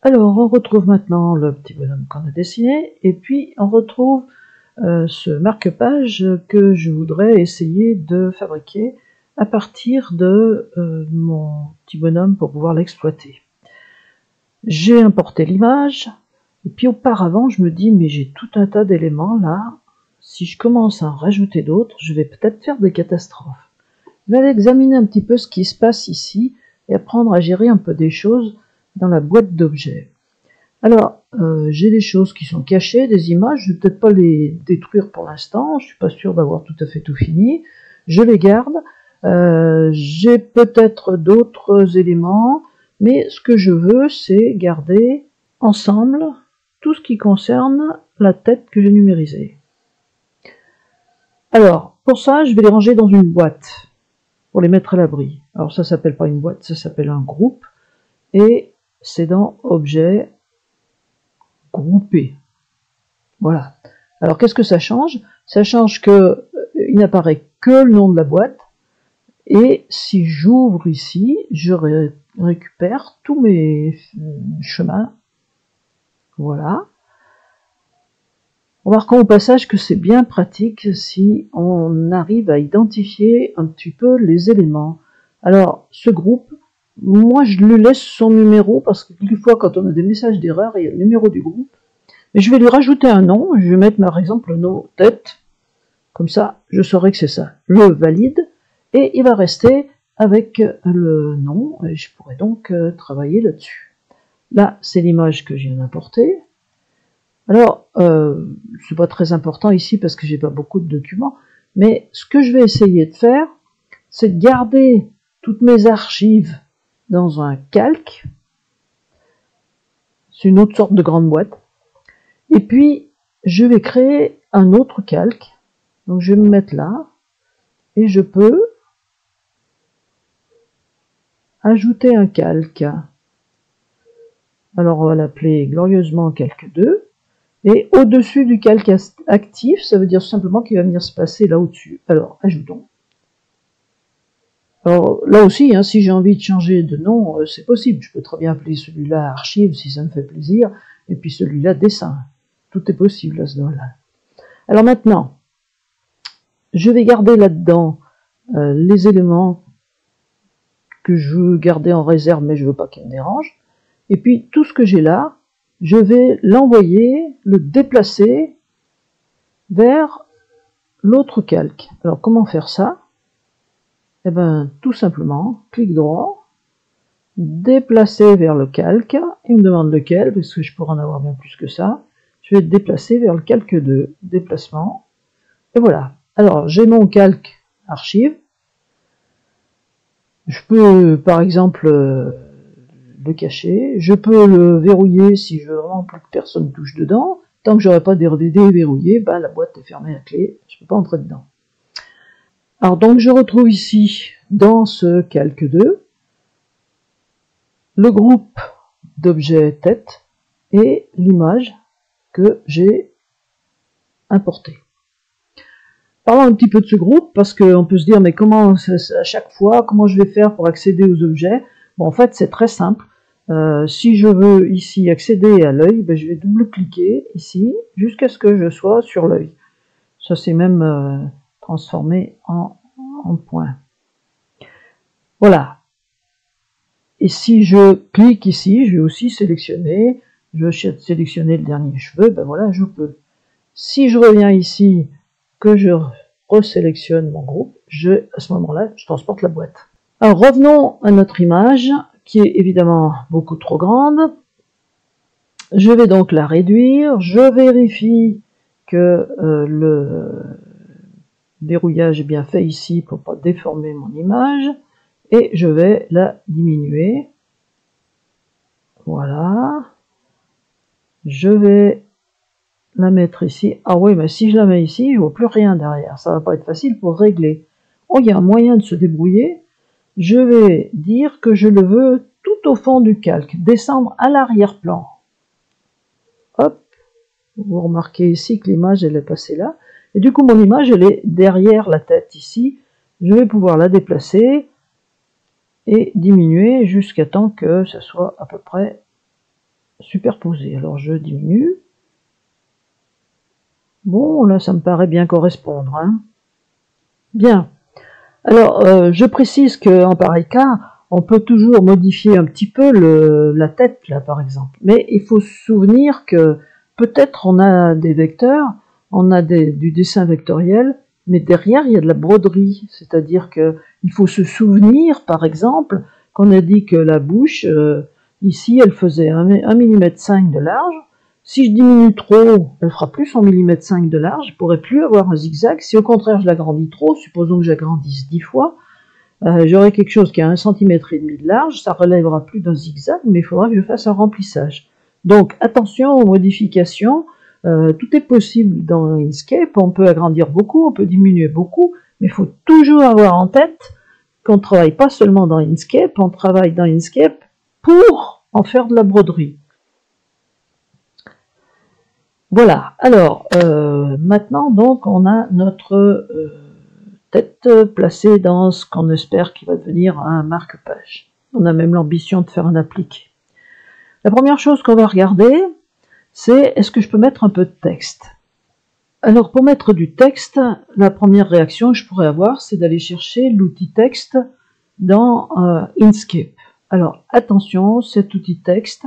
Alors, on retrouve maintenant le petit bonhomme qu'on a dessiné, et puis on retrouve ce marque-page que je voudrais essayer de fabriquer à partir de mon petit bonhomme pour pouvoir l'exploiter. J'ai importé l'image, et puis auparavant je me dis mais j'ai tout un tas d'éléments là, si je commence à en rajouter d'autres, je vais peut-être faire des catastrophes. Je vais aller examiner un petit peu ce qui se passe ici et apprendre à gérer un peu des choses dans la boîte d'objets. Alors, j'ai des choses qui sont cachées, des images, je ne vais peut-être pas les détruire pour l'instant, je ne suis pas sûr d'avoir tout à fait tout fini, je les garde, j'ai peut-être d'autres éléments, mais ce que je veux, c'est garder ensemble tout ce qui concerne la tête que j'ai numérisée. Alors, pour ça, je vais les ranger dans une boîte, pour les mettre à l'abri. Alors ça s'appelle pas une boîte, ça s'appelle un groupe, et c'est dans Objets, Grouper. Voilà. Alors qu'est-ce que ça change? Ça change que il n'apparaît que le nom de la boîte, et si j'ouvre ici, je récupère tous mes chemins. Voilà. Remarquons au passage que c'est bien pratique si on arrive à identifier un petit peu les éléments. Alors, ce groupe, moi je lui laisse son numéro, parce que quelquefois quand on a des messages d'erreur, il y a le numéro du groupe. Mais je vais lui rajouter un nom, je vais mettre par exemple le nom tête, comme ça je saurai que c'est ça. Je valide, et il va rester avec le nom, et je pourrai donc travailler là-dessus. Là, c'est l'image que je viens d'importer. Alors, c'est pas très important ici parce que j'ai pas beaucoup de documents, mais ce que je vais essayer de faire, c'est de garder toutes mes archives dans un calque. C'est une autre sorte de grande boîte. Et puis, je vais créer un autre calque. Donc, je vais me mettre là. Et je peux ajouter un calque. Alors, on va l'appeler glorieusement calque 2. Et au-dessus du calque actif, ça veut dire simplement qu'il va venir se passer là au-dessus. Alors, ajoutons. Alors, là aussi, hein, si j'ai envie de changer de nom, c'est possible. Je peux très bien appeler celui-là archive si ça me fait plaisir, et puis celui-là dessin. Tout est possible à ce moment-là. Alors maintenant, je vais garder là-dedans les éléments que je veux garder en réserve, mais je ne veux pas qu'ils me dérangent. Et puis, tout ce que j'ai là, je vais l'envoyer, le déplacer vers l'autre calque. Alors, comment faire ça? Eh bien, tout simplement, clic droit, déplacer vers le calque. Il me demande lequel, parce que je pourrais en avoir bien plus que ça. Je vais déplacer vers le calque 2, déplacement. Et voilà. Alors, j'ai mon calque archive. Je peux, par exemple, le cacher. Je peux le verrouiller si je veux vraiment plus que personne touche dedans. Tant que j'aurai pas déverrouillé, ben, la boîte est fermée à clé. Je ne peux pas entrer dedans. Alors, donc, je retrouve ici, dans ce calque 2, le groupe d'objets tête et l'image que j'ai importée. Parlons un petit peu de ce groupe, parce qu'on peut se dire, mais comment, à chaque fois, comment je vais faire pour accéder aux objets? Bon, en fait, c'est très simple. Si je veux ici accéder à l'œil, ben, je vais double-cliquer ici, jusqu'à ce que je sois sur l'œil. Ça s'est même transformé en point. Voilà. Et si je clique ici, je vais aussi sélectionner, je vais sélectionner le dernier cheveu, ben voilà, je peux. Si je reviens ici, que je resélectionne mon groupe, à ce moment-là, je transporte la boîte. Alors revenons à notre image, qui est évidemment beaucoup trop grande. Je vais donc la réduire, je vérifie que le verrouillage est bien fait ici pour ne pas déformer mon image, et je vais la diminuer. Voilà. Je vais la mettre ici. Ah oui, mais si je la mets ici, je ne vois plus rien derrière. Ça va pas être facile pour régler. Oh, il y a un moyen de se débrouiller. Je vais dire que je le veux tout au fond du calque, descendre à l'arrière-plan. Hop, vous remarquez ici que l'image elle est passée là. Et du coup, mon image elle est derrière la tête ici. Je vais pouvoir la déplacer et diminuer jusqu'à temps que ça soit à peu près superposées. Alors je diminue. Bon, là ça me paraît bien correspondre. Hein. Bien. Alors je précise qu'en pareil cas, on peut toujours modifier un petit peu la tête, là par exemple. Mais il faut se souvenir que peut-être on a des vecteurs, on a du dessin vectoriel, mais derrière il y a de la broderie. C'est-à-dire qu'il faut se souvenir, par exemple, qu'on a dit que la bouche, ici, elle faisait 1,5 mm de large. Si je diminue trop, elle fera plus 1,5 mm de large, je ne pourrai plus avoir un zigzag. Si au contraire je l'agrandis trop, supposons que j'agrandisse 10 fois, j'aurai quelque chose qui a 1,5 cm de large, ça relèvera plus d'un zigzag, mais il faudra que je fasse un remplissage. Donc attention aux modifications, tout est possible dans Inkscape, on peut agrandir beaucoup, on peut diminuer beaucoup, mais il faut toujours avoir en tête qu'on ne travaille pas seulement dans Inkscape, on travaille dans Inkscape pour en faire de la broderie. Voilà, alors maintenant donc on a notre tête placée dans ce qu'on espère qui va devenir un marque-page. On a même l'ambition de faire un appliqué. La première chose qu'on va regarder, c'est est-ce que je peux mettre un peu de texte. Alors pour mettre du texte, la première réaction que je pourrais avoir, c'est d'aller chercher l'outil texte dans Inkscape. Alors attention, cet outil texte,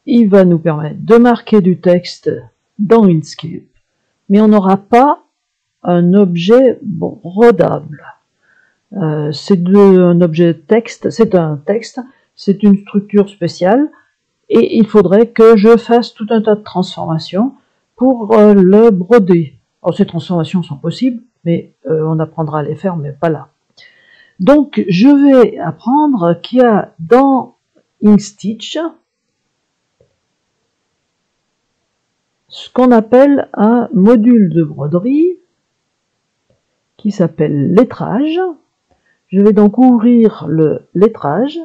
il va nous permettre de marquer du texte dans Inkscape, mais on n'aura pas un objet rodable. C'est un objet texte, c'est un texte, c'est une structure spéciale, et il faudrait que je fasse tout un tas de transformations pour le broder. Alors ces transformations sont possibles, mais on apprendra à les faire, mais pas là. Donc je vais apprendre qu'il y a dans Inkstitch ce qu'on appelle un module de broderie qui s'appelle lettrage. Je vais donc ouvrir le lettrage.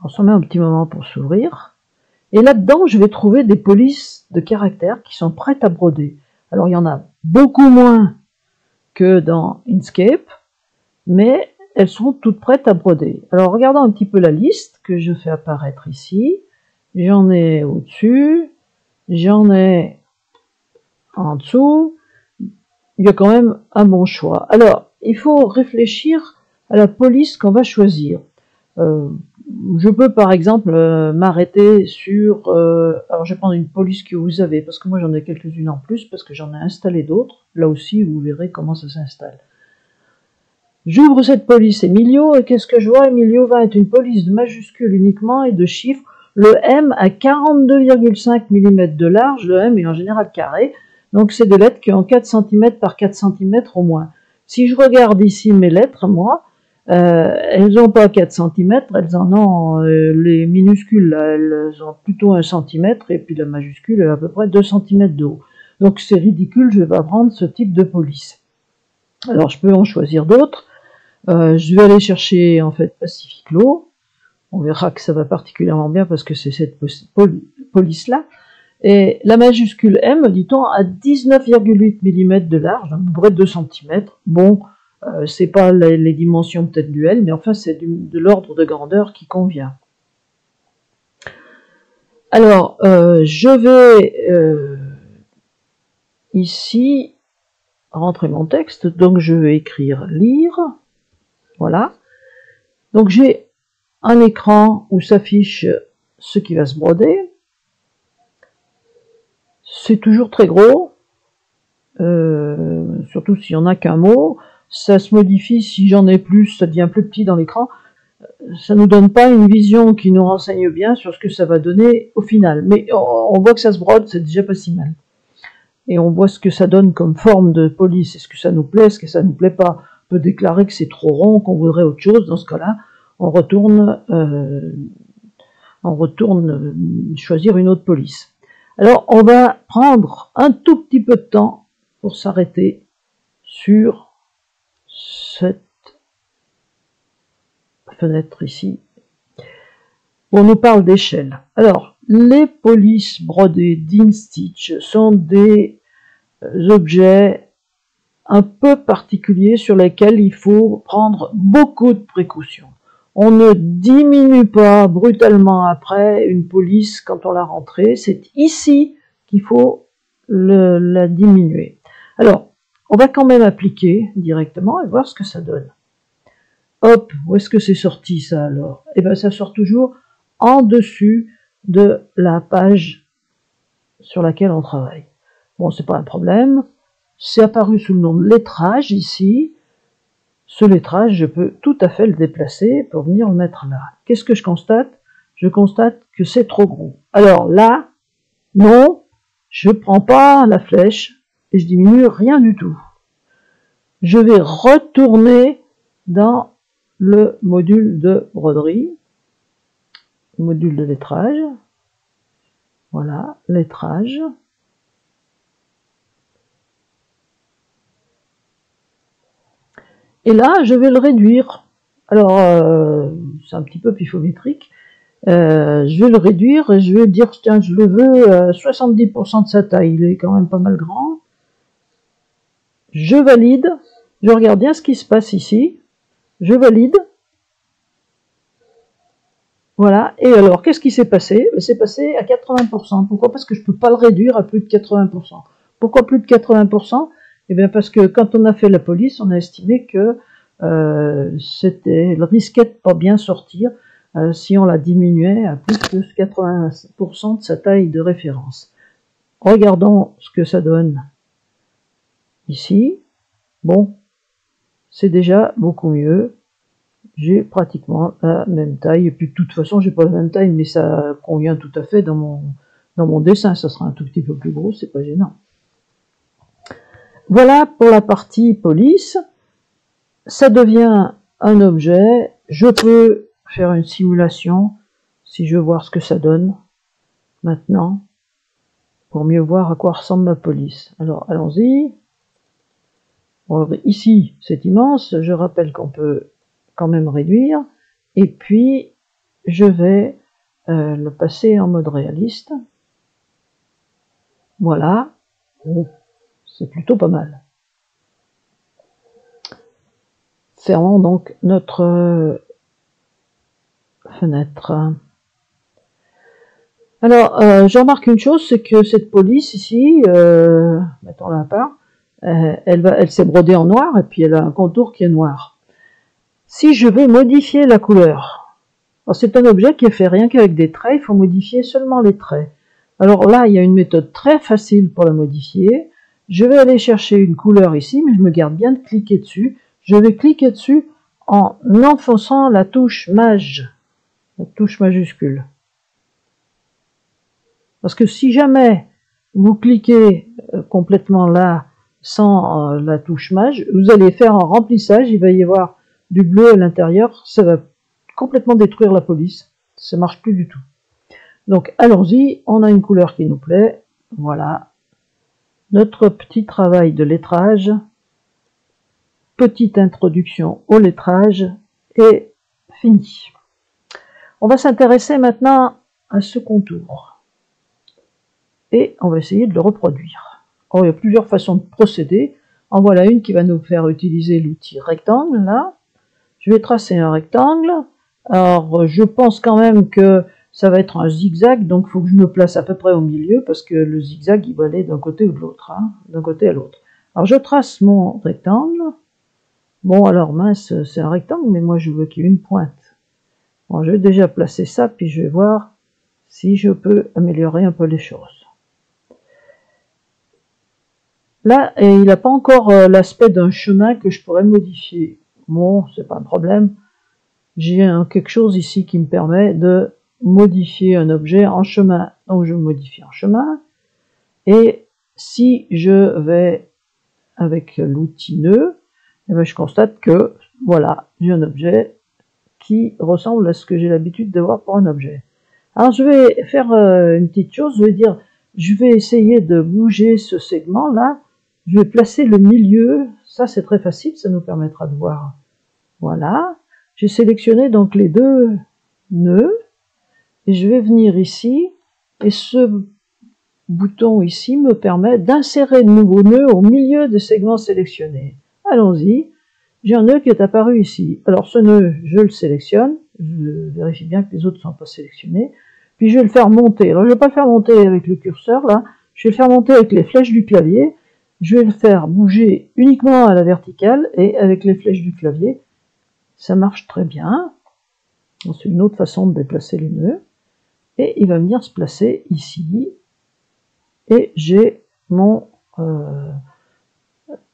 On s'en met un petit moment pour s'ouvrir. Et là-dedans, je vais trouver des polices de caractères qui sont prêtes à broder. Alors, il y en a beaucoup moins que dans Inkscape, mais elles sont toutes prêtes à broder. Alors, regardons un petit peu la liste que je fais apparaître ici. J'en ai au-dessus, j'en ai en dessous. Il y a quand même un bon choix. Alors, il faut réfléchir à la police qu'on va choisir. Je peux par exemple m'arrêter sur... alors je vais prendre une police que vous avez, parce que moi j'en ai quelques-unes en plus, parce que j'en ai installé d'autres. Là aussi, vous verrez comment ça s'installe. J'ouvre cette police Emilio, et qu'est-ce que je vois? Emilio va être une police de majuscules uniquement et de chiffres. Le M a 42,5 mm de large, le M est en général carré, donc c'est des lettres qui ont 4 cm par 4 cm au moins. Si je regarde ici mes lettres, moi, elles n'ont pas 4 cm, elles en ont, les minuscules, là, elles ont plutôt 1 cm, et puis la majuscule elle a à peu près 2 cm de haut. Donc c'est ridicule, je ne vais pas prendre ce type de police. Alors je peux en choisir d'autres. Je vais aller chercher en fait Pacificlo. On verra que ça va particulièrement bien parce que c'est cette police-là. Et la majuscule M, dit-on, a 19,8 mm de large, à peu près 2 cm. Bon, c'est pas les dimensions peut-être du L, mais enfin c'est de l'ordre de grandeur qui convient. Alors, je vais ici rentrer mon texte, donc je vais écrire lire. Voilà. Donc j'ai un écran où s'affiche ce qui va se broder. C'est toujours très gros, surtout s'il n'y en a qu'un mot. Ça se modifie, si j'en ai plus, ça devient plus petit dans l'écran. Ça ne nous donne pas une vision qui nous renseigne bien sur ce que ça va donner au final. Mais on voit que ça se brode, c'est déjà pas si mal. Et on voit ce que ça donne comme forme de police. Est-ce que ça nous plaît, est-ce que ça ne nous plaît pas? On peut déclarer que c'est trop rond, qu'on voudrait autre chose. Dans ce cas-là, on retourne choisir une autre police. Alors, on va prendre un tout petit peu de temps pour s'arrêter sur cette fenêtre ici, où on nous parle d'échelle. Alors, les polices brodées d'Inkstitch sont des objets un peu particuliers sur lesquels il faut prendre beaucoup de précautions. On ne diminue pas brutalement après une police quand on l'a rentrée. C'est ici qu'il faut la diminuer. Alors, on va quand même appliquer directement et voir ce que ça donne. Hop, où est-ce que c'est sorti ça alors? Eh bien, ça sort toujours en dessus de la page sur laquelle on travaille. Bon, c'est pas un problème. C'est apparu sous le nom de lettrage ici. Ce lettrage, je peux tout à fait le déplacer pour venir le mettre là. Qu'est-ce que je constate? Je constate que c'est trop gros. Alors là, non, je prends pas la flèche et je diminue rien du tout. Je vais retourner dans le module de broderie, module de lettrage. Voilà, lettrage. Et là, je vais le réduire. Alors, c'est un petit peu pifométrique. Je vais le réduire et je vais dire, tiens, je le veux 70% de sa taille. Il est quand même pas mal grand. Je valide. Je regarde bien ce qui se passe ici. Je valide. Voilà. Et alors, qu'est-ce qui s'est passé? C'est passé à 80%. Pourquoi? Parce que je ne peux pas le réduire à plus de 80%. Pourquoi plus de 80%? Eh bien, parce que quand on a fait la police, on a estimé que le risquait de pas bien sortir si on la diminuait à plus de 80% de sa taille de référence. Regardons ce que ça donne ici. Bon, c'est déjà beaucoup mieux. J'ai pratiquement la même taille. Et puis de toute façon, j'ai pas la même taille, mais ça convient tout à fait dans mon dessin. Ça sera un tout petit peu plus gros, c'est pas gênant. Voilà pour la partie police. Ça devient un objet. Je peux faire une simulation si je veux voir ce que ça donne maintenant pour mieux voir à quoi ressemble ma police. Alors allons-y. Bon, ici c'est immense. Je rappelle qu'on peut quand même réduire. Et puis je vais le passer en mode réaliste. Voilà. C'est plutôt pas mal. Fermons donc notre fenêtre. Alors, je remarque une chose, c'est que cette police ici, mettons-la à part, elle s'est brodée en noir et puis elle a un contour qui est noir. Si je veux modifier la couleur, c'est un objet qui est fait rien qu'avec des traits, il faut modifier seulement les traits. Alors là, il y a une méthode très facile pour la modifier. Je vais aller chercher une couleur ici, mais je me garde bien de cliquer dessus. Je vais cliquer dessus en enfonçant la touche Maj, la touche majuscule. Parce que si jamais vous cliquez complètement là sans la touche Maj, vous allez faire un remplissage, il va y avoir du bleu à l'intérieur, ça va complètement détruire la police, ça marche plus du tout. Donc allons-y, on a une couleur qui nous plaît, voilà. Notre petit travail de lettrage, petite introduction au lettrage est fini. On va s'intéresser maintenant à ce contour. Et on va essayer de le reproduire. Alors, il y a plusieurs façons de procéder. En voilà une qui va nous faire utiliser l'outil rectangle, là. Je vais tracer un rectangle. Alors, je pense quand même que ça va être un zigzag, donc il faut que je me place à peu près au milieu, parce que le zigzag, il va aller d'un côté ou de l'autre, hein, d'un côté à l'autre. Alors, je trace mon rectangle. Bon, alors, mince, c'est un rectangle, mais moi, je veux qu'il y ait une pointe. Bon, je vais déjà placer ça, puis je vais voir si je peux améliorer un peu les choses. Là, il n'a pas encore l'aspect d'un chemin que je pourrais modifier. Bon, c'est pas un problème. J'ai quelque chose ici qui me permet de modifier un objet en chemin. Donc je modifie en chemin. Et si je vais avec l'outil nœud, eh bien, je constate que voilà, j'ai un objet qui ressemble à ce que j'ai l'habitude de voir pour un objet. Alors je vais faire une petite chose, je vais essayer de bouger ce segment là. Je vais placer le milieu, ça c'est très facile, ça nous permettra de voir. Voilà, j'ai sélectionné donc les deux nœuds, et je vais venir ici, et ce bouton ici me permet d'insérer de nouveaux nœuds au milieu des segments sélectionnés. Allons-y, j'ai un nœud qui est apparu ici. Alors ce nœud, je le sélectionne, je vérifie bien que les autres ne sont pas sélectionnés, puis je vais le faire monter. Alors je ne vais pas le faire monter avec le curseur là, je vais le faire monter avec les flèches du clavier, je vais le faire bouger uniquement à la verticale, et avec les flèches du clavier, ça marche très bien. C'est une autre façon de déplacer les nœuds, et il va venir se placer ici, et j'ai mon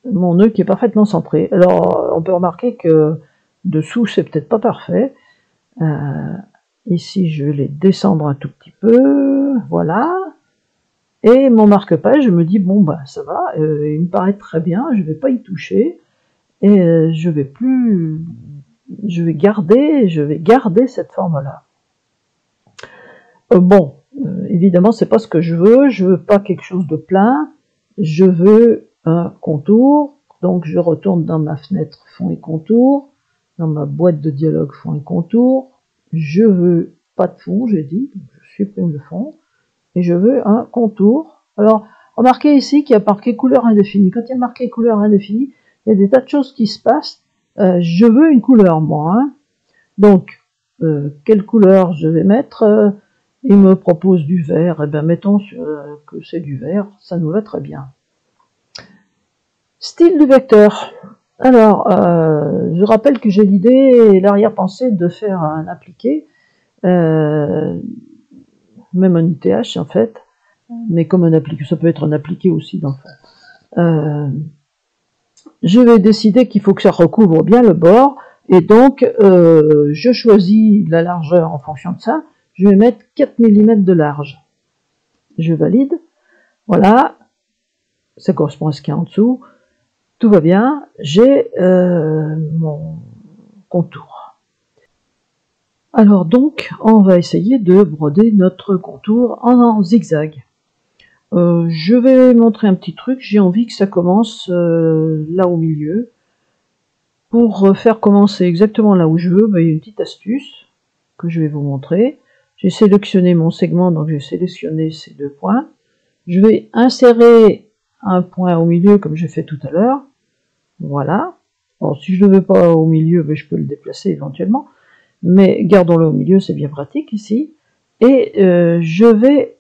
nœud qui est parfaitement centré. Alors on peut remarquer que dessous c'est peut-être pas parfait. Ici je vais les descendre un tout petit peu, voilà, et mon marque-page, je me dis bon bah ça va, il me paraît très bien, je vais pas y toucher, et je vais garder cette forme là. Bon, évidemment c'est pas ce que je veux pas quelque chose de plein, je veux un contour, donc je retourne dans ma fenêtre fond et contour, dans ma boîte de dialogue fond et contour, je veux pas de fond, j'ai dit, donc je supprime le fond, et je veux un contour. Alors, remarquez ici qu'il y a marqué couleur indéfinie. Quand il y a marqué couleur indéfinie, il y a des tas de choses qui se passent. Je veux une couleur, moi. Hein. Donc, quelle couleur je vais mettre il me propose du vert. Eh bien, mettons que c'est du vert, ça nous va très bien. Style du vecteur. Alors, je rappelle que j'ai l'idée et l'arrière-pensée de faire un appliqué, même un UTH en fait, mais comme un appliqué, ça peut être un appliqué aussi dans le fond. Je vais décider qu'il faut que ça recouvre bien le bord, et donc je choisis la largeur en fonction de ça. Je vais mettre 4 mm de large. Je valide. Voilà, ça correspond à ce qu'il y a en dessous. Tout va bien, j'ai mon contour. Alors donc, on va essayer de broder notre contour en zigzag. Je vais montrer un petit truc, j'ai envie que ça commence là au milieu. Pour faire commencer exactement là où je veux, il y a une petite astuce que je vais vous montrer. J'ai sélectionné mon segment, donc j'ai sélectionné ces deux points. Je vais insérer un point au milieu comme j'ai fait tout à l'heure. Voilà. Bon, si je ne le veux pas au milieu, je peux le déplacer éventuellement. Mais gardons-le au milieu, c'est bien pratique ici. Et je vais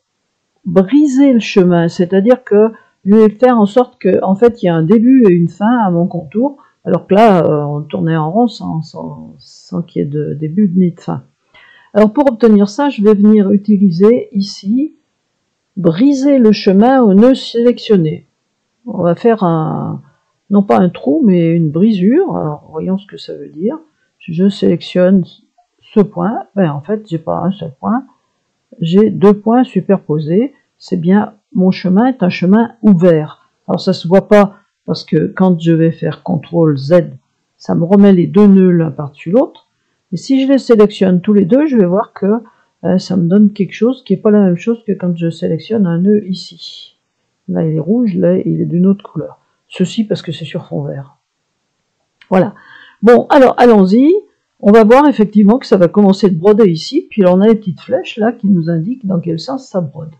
briser le chemin, c'est-à-dire que je vais faire en sorte qu'en fait il y a un début et une fin à mon contour, alors que là on tournait en rond sans qu'il y ait de début ni de fin. Alors pour obtenir ça, je vais venir utiliser ici briser le chemin au nœud sélectionné. On va faire non pas un trou mais une brisure. Alors voyons ce que ça veut dire. Je sélectionne ce point, en fait j'ai pas un seul point, j'ai deux points superposés, c'est bien, mon chemin est un chemin ouvert. Alors ça se voit pas, parce que quand je vais faire CTRL Z, ça me remet les deux nœuds l'un par-dessus l'autre, et si je les sélectionne tous les deux, je vais voir que ça me donne quelque chose qui n'est pas la même chose que quand je sélectionne un nœud ici. Là il est rouge, là il est d'une autre couleur. Ceci parce que c'est sur fond vert. Voilà. Bon, alors allons-y. On va voir effectivement que ça va commencer de broder ici, puis on a les petites flèches là qui nous indiquent dans quel sens ça brode.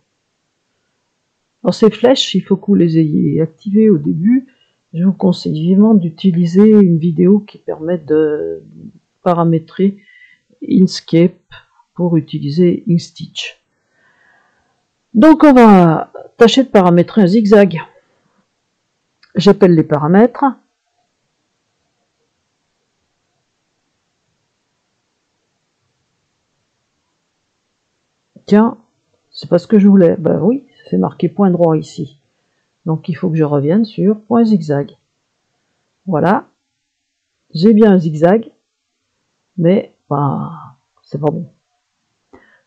Alors ces flèches, il faut que vous les ayez activées au début. Je vous conseille vivement d'utiliser une vidéo qui permet de paramétrer Inkscape pour utiliser Inkstitch. Donc on va tâcher de paramétrer un zigzag. J'appelle les paramètres. Tiens, c'est pas ce que je voulais. Ben oui, c'est marqué point droit ici. Donc il faut que je revienne sur point zigzag. Voilà. J'ai bien un zigzag, mais c'est pas bon.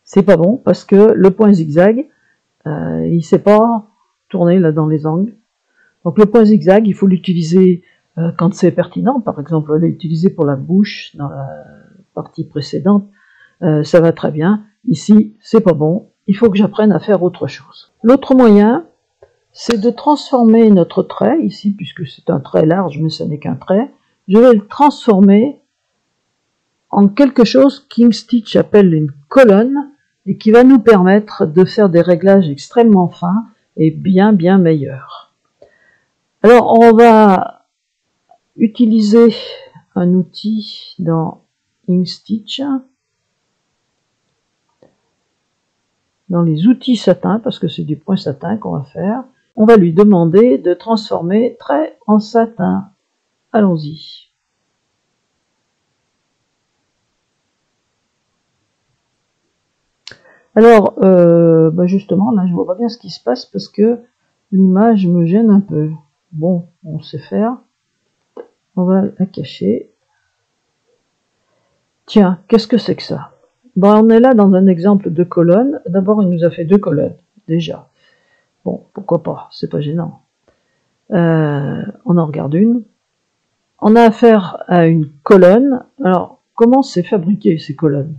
C'est pas bon parce que le point zigzag, il sait pas tourner là dans les angles. Donc le point zigzag, il faut l'utiliser quand c'est pertinent. Par exemple, on l'a utilisé pour la bouche dans la partie précédente. Ça va très bien. Ici, c'est pas bon. Il faut que j'apprenne à faire autre chose. L'autre moyen, c'est de transformer notre trait, ici, puisque c'est un trait large, mais ce n'est qu'un trait. Je vais le transformer en quelque chose qu'Inkstitch appelle une colonne, et qui va nous permettre de faire des réglages extrêmement fins et bien meilleurs. Alors, on va utiliser un outil dans Inkstitch dans les outils satin, parce que c'est du point satin qu'on va faire, on va lui demander de transformer trait en satin. Allons-y. Alors, justement, là, je vois pas bien ce qui se passe parce que l'image me gêne un peu. Bon, on sait faire. On va la cacher. Tiens, qu'est-ce que c'est que ça? Bon, on est là dans un exemple de colonne. D'abord, il nous a fait 2 colonnes, déjà. Bon, pourquoi pas, c'est pas gênant. On en regarde une. On a affaire à une colonne. Alors, comment c'est fabriqué, ces colonnes?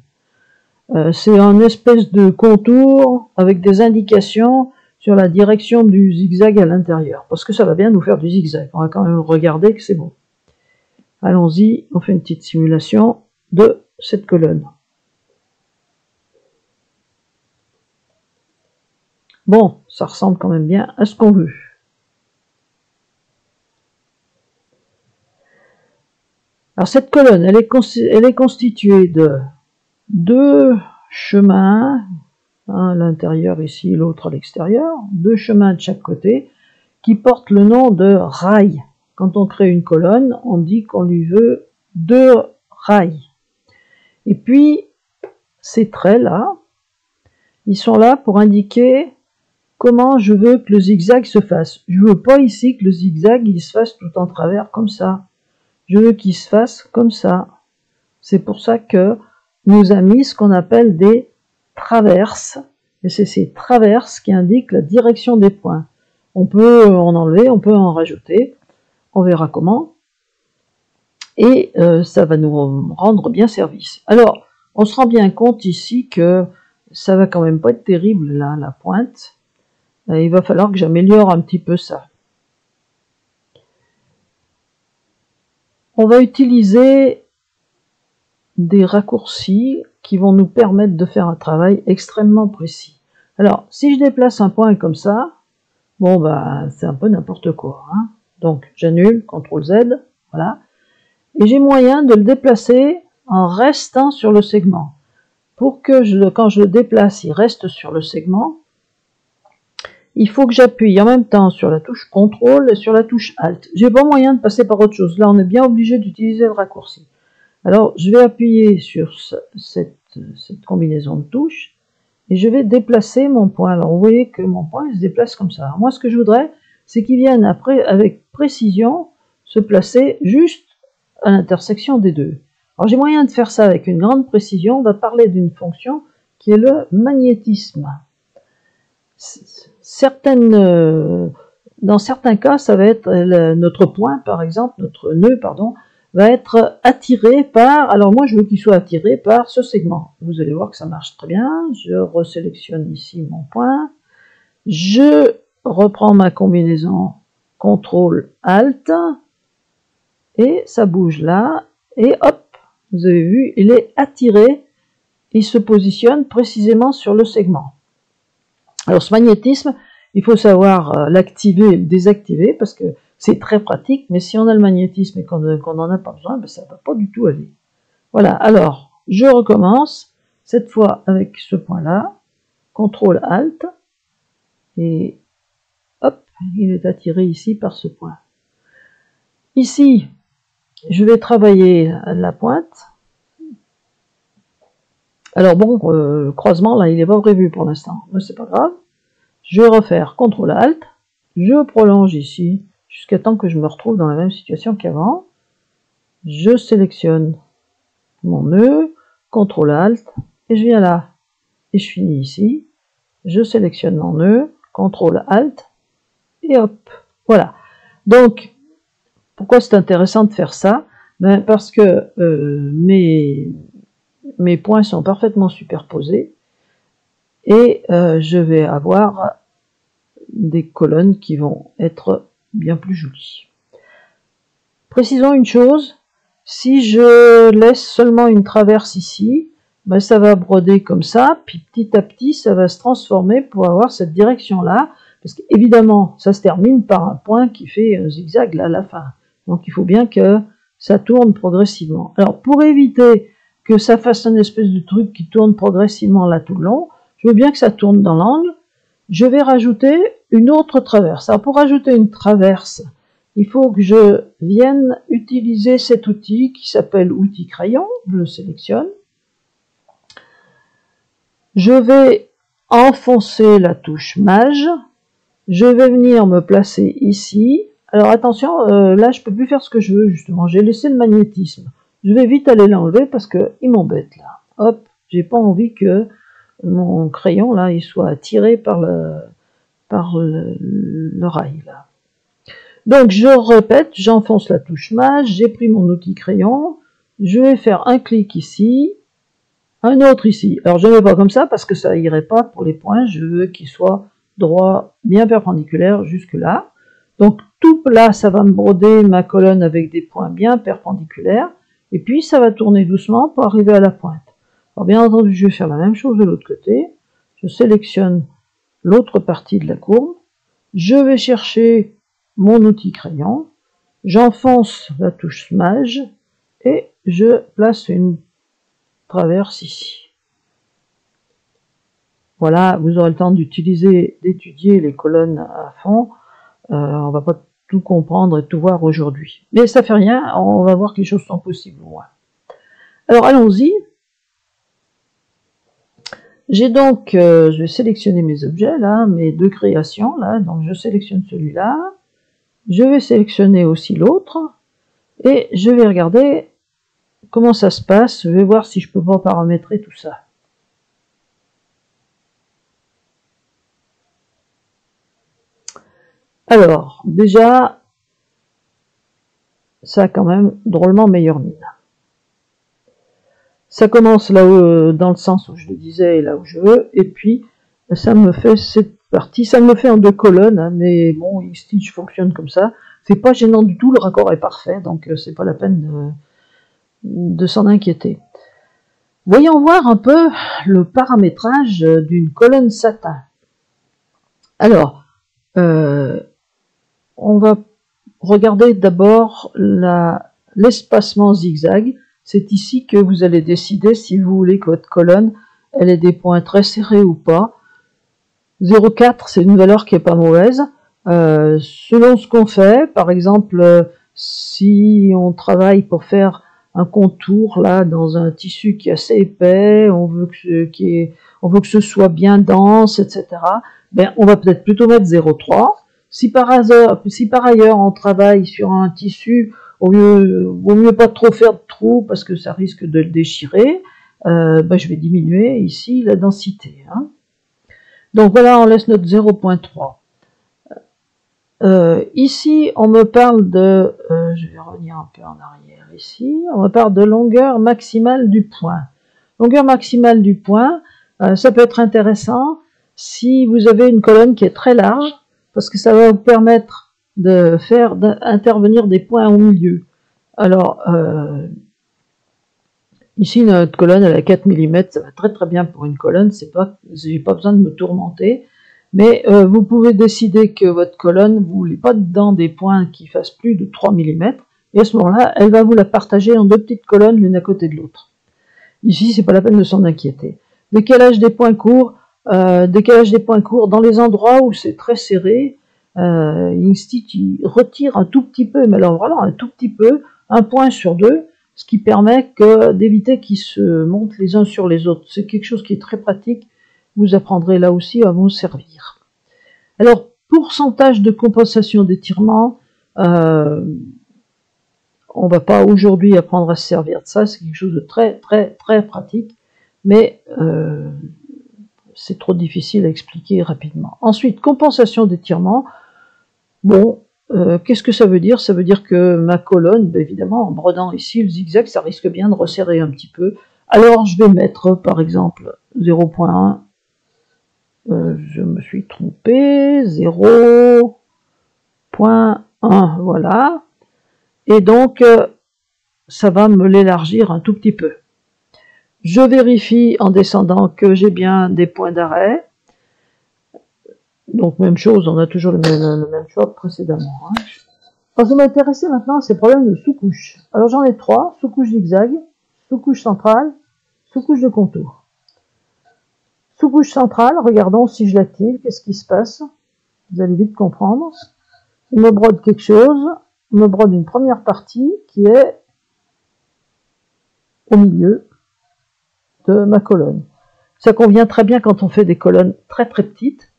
C'est un espèce de contour avec des indications sur la direction du zigzag à l'intérieur. Parce que ça va bien nous faire du zigzag. On va quand même regarder que c'est bon. Allons-y, on fait une petite simulation de cette colonne. Bon, ça ressemble quand même bien à ce qu'on veut. Alors cette colonne, elle est constituée de 2 chemins, un à l'intérieur ici, l'autre à l'extérieur, 2 chemins de chaque côté, qui portent le nom de rails. Quand on crée une colonne, on dit qu'on lui veut 2 rails. Et puis, ces traits-là, ils sont là pour indiquer comment je veux que le zigzag se fasse. Je veux pas ici que le zigzag il se fasse tout en travers comme ça. Je veux qu'il se fasse comme ça. C'est pour ça que nous a mis ce qu'on appelle des traverses. Et c'est ces traverses qui indiquent la direction des points. On peut en enlever, on peut en rajouter. On verra comment. Et ça va nous rendre bien service. Alors, on se rend bien compte ici que ça va quand même pas être terrible là, la pointe. Il va falloir que j'améliore un petit peu ça. On va utiliser des raccourcis qui vont nous permettre de faire un travail extrêmement précis. Alors, si je déplace un point comme ça, bon bah c'est un peu n'importe quoi. Hein. Donc j'annule, CTRL Z, voilà. Et j'ai moyen de le déplacer en restant sur le segment. Pour que quand je le déplace, il reste sur le segment, il faut que j'appuie en même temps sur la touche CTRL et sur la touche ALT. J'ai pas moyen de passer par autre chose. Là, on est bien obligé d'utiliser le raccourci. Alors, je vais appuyer sur cette combinaison de touches et je vais déplacer mon point. Alors, vous voyez que mon point il se déplace comme ça. Alors, moi, ce que je voudrais, c'est qu'il vienne après, avec précision, se placer juste à l'intersection des deux. Alors, j'ai moyen de faire ça avec une grande précision. On va parler d'une fonction qui est le magnétisme. Dans certains cas, ça va être notre point, par exemple, notre nœud, pardon, va être attiré par, alors moi je veux qu'il soit attiré par ce segment. Vous allez voir que ça marche très bien. Je resélectionne ici mon point. Je reprends ma combinaison CTRL ALT et ça bouge là et hop, vous avez vu, il est attiré, il se positionne précisément sur le segment. Alors ce magnétisme, il faut savoir l'activer et le désactiver parce que c'est très pratique, mais si on a le magnétisme et qu'on n'en a pas besoin, ben ça ne va pas du tout aller. Voilà, alors je recommence, cette fois avec ce point-là, CTRL ALT, et hop, il est attiré ici par ce point. Ici, je vais travailler la pointe. Alors bon, le croisement là, il n'est pas prévu pour l'instant, mais c'est pas grave. Je vais refaire CTRL ALT, je prolonge ici jusqu'à temps que je me retrouve dans la même situation qu'avant. Je sélectionne mon nœud, CTRL ALT, et je viens là. Et je finis ici. Je sélectionne mon nœud, CTRL ALT, et hop. Voilà. Donc, pourquoi c'est intéressant de faire ça? Ben parce que mes points sont parfaitement superposés et je vais avoir des colonnes qui vont être bien plus jolies. Précisons une chose, si je laisse seulement une traverse ici, ben ça va broder comme ça, puis petit à petit ça va se transformer pour avoir cette direction-là, parce qu'évidemment ça se termine par un point qui fait un zigzag là à la fin. Donc il faut bien que ça tourne progressivement. Alors pour éviter que ça fasse un espèce de truc qui tourne progressivement là tout le long, je veux bien que ça tourne dans l'angle. Je vais rajouter une autre traverse. Alors pour rajouter une traverse, il faut que je vienne utiliser cet outil qui s'appelle outil crayon. Je le sélectionne. Je vais enfoncer la touche mage. Je vais venir me placer ici. Alors attention, là je peux plus faire ce que je veux justement. J'ai laissé le magnétisme. Je vais vite aller l'enlever parce qu'il m'embête là. Hop, j'ai pas envie que mon crayon là il soit attiré par le rail là. Donc je répète, j'enfonce la touche mage, j'ai pris mon outil crayon, je vais faire un clic ici, un autre ici. Alors je ne vais pas comme ça parce que ça irait pas pour les points, je veux qu'ils soient droits, bien perpendiculaires jusque là. Donc tout là, ça va me broder ma colonne avec des points bien perpendiculaires, et puis ça va tourner doucement pour arriver à la pointe. Alors bien entendu, je vais faire la même chose de l'autre côté. Je sélectionne l'autre partie de la courbe. Je vais chercher mon outil crayon. J'enfonce la touche smudge et je place une traverse ici. Voilà, vous aurez le temps d'étudier les colonnes à fond. On va pas tout comprendre et tout voir aujourd'hui. Mais ça fait rien, on va voir que les choses sont possibles au moins. Alors allons-y. J'ai donc, je vais sélectionner mes objets là, mes deux créations là, donc je sélectionne celui-là, je vais sélectionner aussi l'autre, et je vais regarder comment ça se passe, je vais voir si je peux pas paramétrer tout ça. Alors, déjà, ça a quand même drôlement meilleure mine. Ça commence là où, dans le sens où je le disais et là où je veux, et puis ça me fait cette partie, ça me fait en deux colonnes, hein, mais bon, Xstitch fonctionne comme ça, c'est pas gênant du tout, le raccord est parfait, donc c'est pas la peine de s'en inquiéter. Voyons voir un peu le paramétrage d'une colonne satin. Alors, on va regarder d'abord l'espacement zigzag. C'est ici que vous allez décider si vous voulez que votre colonne elle ait des points très serrés ou pas. 0,4 c'est une valeur qui est pas mauvaise. Selon ce qu'on fait, par exemple, si on travaille pour faire un contour là dans un tissu qui est assez épais, on veut que ce soit bien dense, etc. Ben, on va peut-être plutôt mettre 0,3. Si par ailleurs on travaille sur un tissu, vaut mieux pas trop faire de trous parce que ça risque de le déchirer, ben je vais diminuer ici la densité. Hein. Donc voilà, on laisse notre 0,3. Ici, on me parle de, je vais revenir un peu en arrière ici, on me parle de longueur maximale du point. Longueur maximale du point, ça peut être intéressant si vous avez une colonne qui est très large, parce que ça va vous permettre de faire intervenir des points au milieu. Alors, ici, notre colonne elle a 4 mm, ça va très très bien pour une colonne, j'ai pas besoin de me tourmenter. Mais vous pouvez décider que votre colonne, vous ne voulez pas dedans des points qui fassent plus de 3 mm, et à ce moment-là, elle va vous la partager en deux petites colonnes l'une à côté de l'autre. Ici, c'est pas la peine de s'en inquiéter. Décalage des points courts dans les endroits où c'est très serré, Xstitch il retire un tout petit peu, mais alors vraiment un tout petit peu, un point sur deux, ce qui permet d'éviter qu'ils se montent les uns sur les autres. C'est quelque chose qui est très pratique. Vous apprendrez là aussi à vous servir. Alors, pourcentage de compensation d'étirement, on va pas aujourd'hui apprendre à se servir de ça, c'est quelque chose de très très très pratique, mais c'est trop difficile à expliquer rapidement. Ensuite, compensation d'étirement, bon, qu'est-ce que ça veut dire? Ça veut dire que ma colonne, ben évidemment, en brodant ici le zigzag, ça risque bien de resserrer un petit peu. Alors, je vais mettre, par exemple, 0,1, je me suis trompé, 0,1, voilà. Et donc, ça va me l'élargir un tout petit peu. Je vérifie en descendant que j'ai bien des points d'arrêt. Donc, même chose, on a toujours le même choix que précédemment. Hein. Alors, je vais m'intéresser maintenant à ces problèmes de sous-couche. Alors, j'en ai trois, sous-couche zigzag, sous-couche centrale, sous-couche de contour. Sous-couche centrale, regardons si je l'active, qu'est-ce qui se passe? Vous allez vite comprendre. Il me brode quelque chose, il me brode une première partie qui est au milieu de ma colonne. Ça convient très bien quand on fait des colonnes très très petites,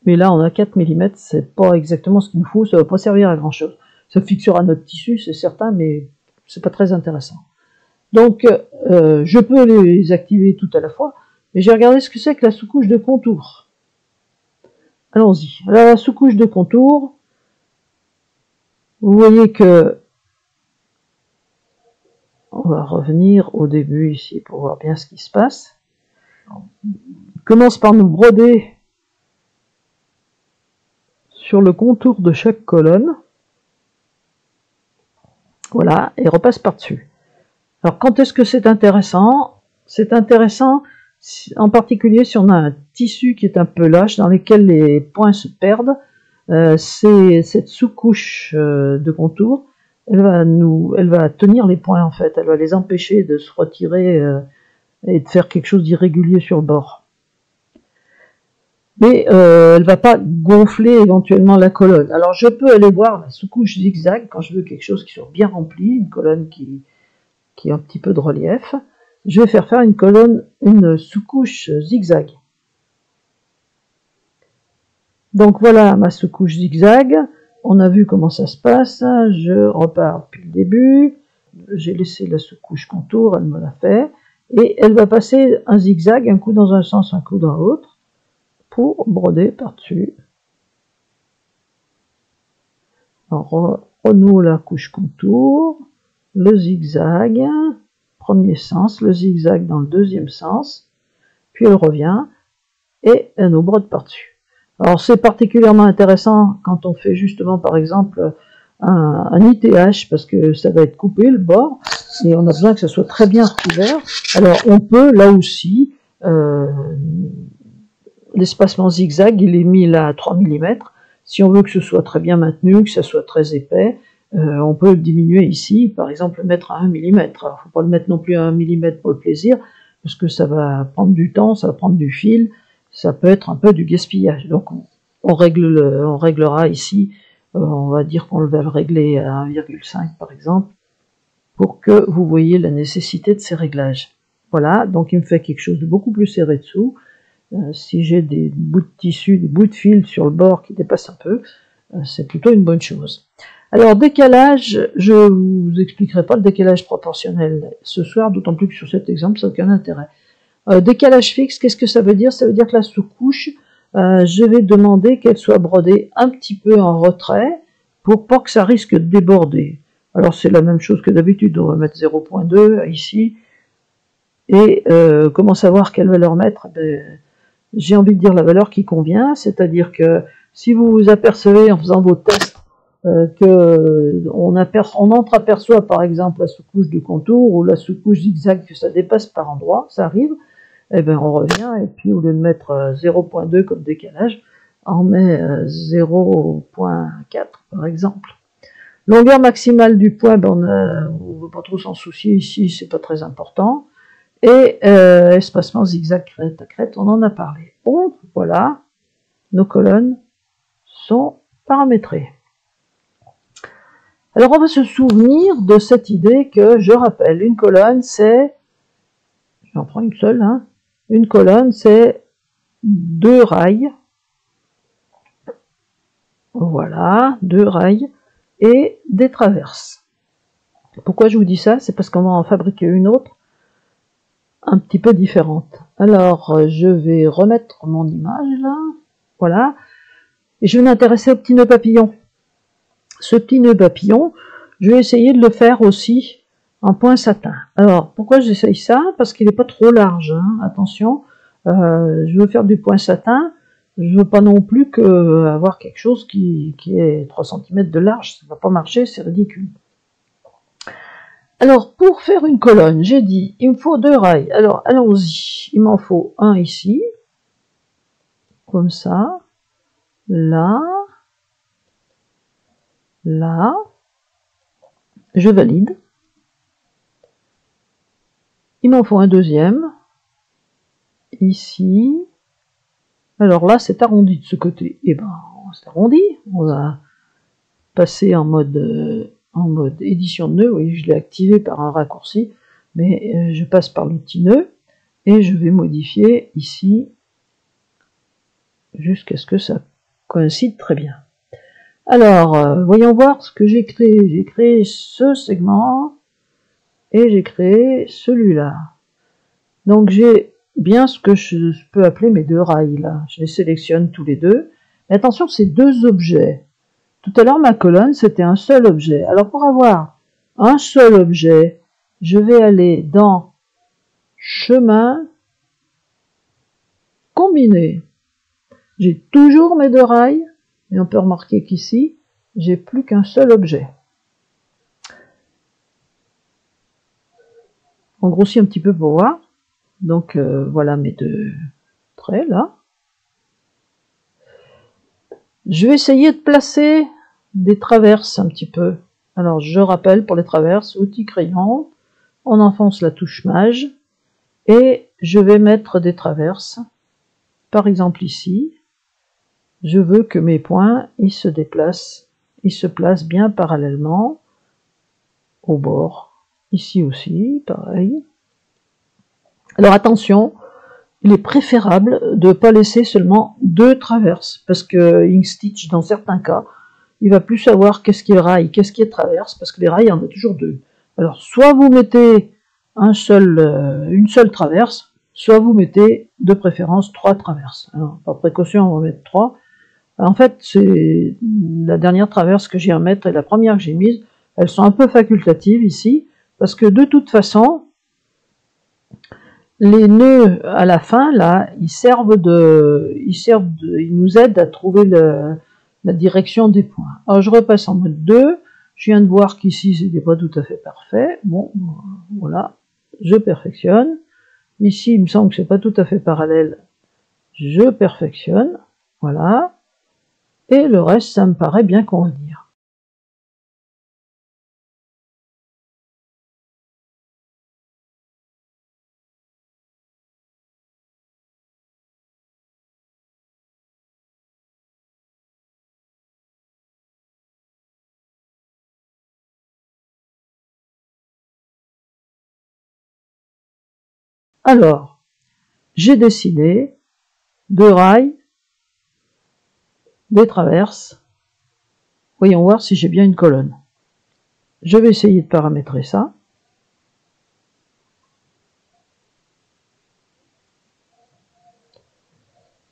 mais là on a 4 mm, c'est pas exactement ce qu'il nous faut, ça va pas servir à grand chose. Ça fixera notre tissu, c'est certain, mais c'est pas très intéressant. Donc je peux les activer tout à la fois, mais j'ai regardé ce que c'est que la sous-couche de contour. Allons-y. Alors la sous-couche de contour, vous voyez que on va revenir au début ici pour voir bien ce qui se passe. On commence par nous broder sur le contour de chaque colonne. Voilà, et repasse par-dessus. Alors quand est-ce que c'est intéressant? C'est intéressant en particulier si on a un tissu qui est un peu lâche, dans lequel les points se perdent. C'est cette sous-couche de contour, elle va tenir les points en fait, elle va les empêcher de se retirer et de faire quelque chose d'irrégulier sur le bord. Mais elle va pas gonfler éventuellement la colonne. Alors je peux aller voir la sous-couche zigzag quand je veux quelque chose qui soit bien rempli, une colonne qui a un petit peu de relief. Je vais faire une sous-couche zigzag. Donc voilà ma sous-couche zigzag. On a vu comment ça se passe. Je repars depuis le début. J'ai laissé la sous-couche contour, elle me l'a fait. Et elle va passer un zigzag, un coup dans un sens, un coup dans l'autre, pour broder par-dessus. On renoue la couche contour, le zigzag, premier sens, le zigzag dans le deuxième sens, puis elle revient et elle nous brode par-dessus. Alors c'est particulièrement intéressant quand on fait justement par exemple un ITH parce que ça va être coupé le bord et on a besoin que ça soit très bien recouvert. Alors on peut là aussi, l'espacement zigzag il est mis là à 3 mm. Si on veut que ce soit très bien maintenu, que ça soit très épais, on peut le diminuer ici, par exemple le mettre à 1 mm. Il ne faut pas le mettre non plus à 1 mm pour le plaisir parce que ça va prendre du temps, ça va prendre du fil. Ça peut être un peu du gaspillage. Donc on réglera ici, on va dire qu'on va le régler à 1,5 par exemple, pour que vous voyez la nécessité de ces réglages. Voilà, donc il me fait quelque chose de beaucoup plus serré dessous. Si j'ai des bouts de tissu, des bouts de fil sur le bord qui dépassent un peu, c'est plutôt une bonne chose. Alors décalage, je vous expliquerai pas le décalage proportionnel ce soir, d'autant plus que sur cet exemple ça n'a aucun intérêt. Décalage fixe, qu'est-ce que ça veut dire? Ça veut dire que la sous-couche, je vais demander qu'elle soit brodée un petit peu en retrait pour pas que ça risque de déborder. Alors c'est la même chose que d'habitude, on va mettre 0.2 ici. Et comment savoir quelle valeur mettre? J'ai envie de dire la valeur qui convient, c'est-à-dire que si vous vous apercevez en faisant vos tests qu'on entreaperçoit par exemple la sous-couche de contour ou la sous-couche zigzag que ça dépasse par endroit, ça arrive, et bien on revient et puis au lieu de mettre 0.2 comme décalage, on met 0.4 par exemple. Longueur maximale du point, ben on ne veut pas trop s'en soucier ici, c'est pas très important. Et espacement zigzag crête à crête, on en a parlé. Bon, voilà, nos colonnes sont paramétrées. Alors on va se souvenir de cette idée que, je rappelle, une colonne c'est, j'en prends une seule, hein, une colonne c'est 2 rails, voilà, 2 rails et des traverses. Pourquoi je vous dis ça? C'est parce qu'on va en fabriquer une autre un petit peu différente. Alors je vais remettre mon image là, voilà, et je vais m'intéresser au petit nœud papillon. Ce petit nœud papillon, je vais essayer de le faire aussi en point satin. Alors, pourquoi j'essaye ça? Parce qu'il n'est pas trop large, hein, attention. Je veux faire du point satin, je veux pas non plus avoir quelque chose qui est 3 cm de large, ça va pas marcher, c'est ridicule. Alors, pour faire une colonne, j'ai dit, il me faut 2 rails. Alors, allons-y, il m'en faut un ici, comme ça, là, là, je valide. Il m'en faut un deuxième. ici. Alors là, c'est arrondi de ce côté. Et ben, c'est arrondi. On va passer en mode édition de nœud. Vous voyez, je l'ai activé par un raccourci, mais je passe par l'outil nœud et je vais modifier ici jusqu'à ce que ça coïncide très bien. Alors, voyons voir ce que j'ai créé. J'ai créé ce segment et j'ai créé celui-là. Donc j'ai bien ce que je peux appeler mes deux rails là. Je les sélectionne tous les deux. Mais attention, c'est deux objets. Tout à l'heure, ma colonne, c'était un seul objet. Alors pour avoir un seul objet, je vais aller dans chemin combiné. J'ai toujours mes deux rails, mais on peut remarquer qu'ici, j'ai plus qu'un seul objet. On grossit un petit peu pour voir. Donc voilà mes deux traits là. Je vais essayer de placer des traverses un petit peu. Alors je rappelle pour les traverses, outil crayon, on enfonce la touche mage et je vais mettre des traverses. Par exemple ici, je veux que mes points ils se déplacent, ils se placent bien parallèlement au bord. Ici aussi, pareil. Alors attention, il est préférable de ne pas laisser seulement deux traverses, parce que Inkstitch, dans certains cas, il va plus savoir qu'est-ce qui est rail, qu'est-ce qui est traverse, parce que les rails, il y en a toujours deux. Alors, soit vous mettez une seule traverse, soit vous mettez de préférence trois traverses. Alors, par précaution, on va mettre trois. En fait, c'est la dernière traverse que j'ai à mettre et la première que j'ai mise. Elles sont un peu facultatives ici, parce que de toute façon, les nœuds à la fin, là, ils nous aident à trouver la direction des points. Alors, je repasse en mode 2. Je viens de voir qu'ici, c'était pas tout à fait parfait. Bon, voilà. Je perfectionne. Ici, il me semble que c'est pas tout à fait parallèle. Je perfectionne. Voilà. Et le reste, ça me paraît bien convenir. Alors, j'ai dessiné deux rails, des traverses. Voyons voir si j'ai bien une colonne. Je vais essayer de paramétrer ça.